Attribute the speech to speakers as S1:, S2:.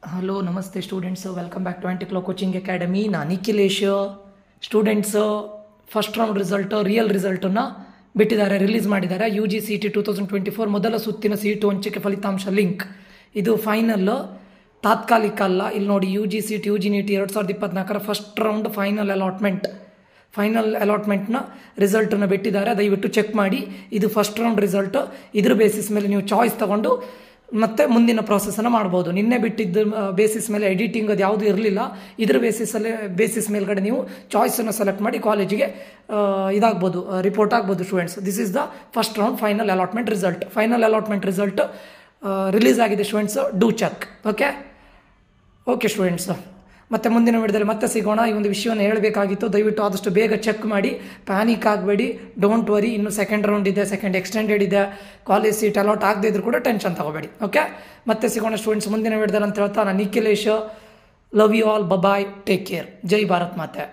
S1: Hello ನಮಸ್ತೆ students, welcome back to ಆಂಟಿಕ್ಲೋ coaching academy. ನಾನು Nikhilesh. Students first round real ರಿಸಲ್ಟನ್ನು ಬಿಟ್ಟಿದ್ದಾರೆ, ರಿಲೀಸ್ ಮಾಡಿದ್ದಾರೆ. UGCET 2024 ಮೊದಲ ಸುತ್ತಿನ ಸೀಟು ಹಂಚಿಕೆ ಫಲಿತಾಂಶ ಲಿಂಕ್. ಇದು ಫೈನಲ್, ತಾತ್ಕಾಲಿಕ ಅಲ್ಲ. ಇಲ್ಲಿ ನೋಡಿ, UGCET UG-NEET 2024 first round final ಅಲಾಟ್ಮೆಂಟ್ನ ರಿಸಲ್ಟನ್ನು ಬಿಟ್ಟಿದ್ದಾರೆ. ದಯವಿಟ್ಟು ಚೆಕ್ ಮಾಡಿ. ಇದು ಫಸ್ಟ್ ರೌಂಡ್ ರಿಸಲ್ಟ್. ಇದ್ರ ಬೇಸಿಸ್ ಮೇಲೆ ನೀವು ಚಾಯ್ಸ್ ತಗೊಂಡು ಮತ್ತೆ ಮುಂದಿನ ಪ್ರಾಸೆಸನ್ನು ಮಾಡ್ಬೋದು. ನಿನ್ನೆ ಬಿಟ್ಟಿದ್ದ ಬೇಸಿಸ್ ಮೇಲೆ ಎಡಿಟಿಂಗ್ ಅದು ಯಾವುದೂ ಇರಲಿಲ್ಲ. ಇದ್ರ ಬೇಸಿಸ್ ಮೇಲ್ಗಡೆ ನೀವು ಚಾಯ್ಸನ್ನು ಸೆಲೆಕ್ಟ್ ಮಾಡಿ ಕಾಲೇಜಿಗೆ ಇದಾಗ್ಬೋದು, ರಿಪೋರ್ಟ್ ಆಗ್ಬೋದು students. This is the first round final allotment result release ಆಗಿದೆ students. Do check. Okay students, ಮತ್ತೆ ಮುಂದಿನ ವಿಡಿಯೋದಲ್ಲಿ ಮತ್ತೆ ಸಿಗೋಣ. ಈ ಒಂದು ವಿಷಯವನ್ನು ಹೇಳಬೇಕಾಗಿತ್ತು. ದಯವಿಟ್ಟು ಆದಷ್ಟು ಬೇಗ ಚೆಕ್ ಮಾಡಿ, ಪ್ಯಾನಿಕ್ ಆಗಬೇಡಿ. Don't worry. ಇನ್ನು ಸೆಕೆಂಡ್ ರೌಂಡ್ ಇದೆ, ಸೆಕೆಂಡ್ ಎಕ್ಸ್ಟೆಂಡೆಡ್ ಇದೆ. ಕಾಲೇಜ್ ಸೀಟ್ ಅಲಾಟ್ ಆಗದೇ ಇದ್ರೂ ಕೂಡ ಟೆನ್ಷನ್ ತಗೋಬೇಡಿ. ಓಕೆ, ಮತ್ತೆ ಸಿಗೋಣ ಸ್ಟೂಡೆಂಟ್ಸ್ ಮುಂದಿನ ವಿಡಿಯೋದಲ್ಲಿ ಅಂತ ಹೇಳ್ತಾ ನಾನು Nikhilesh. Love you all. Bye. Take care. ಜೈ ಭಾರತ್ ಮಾತೆ.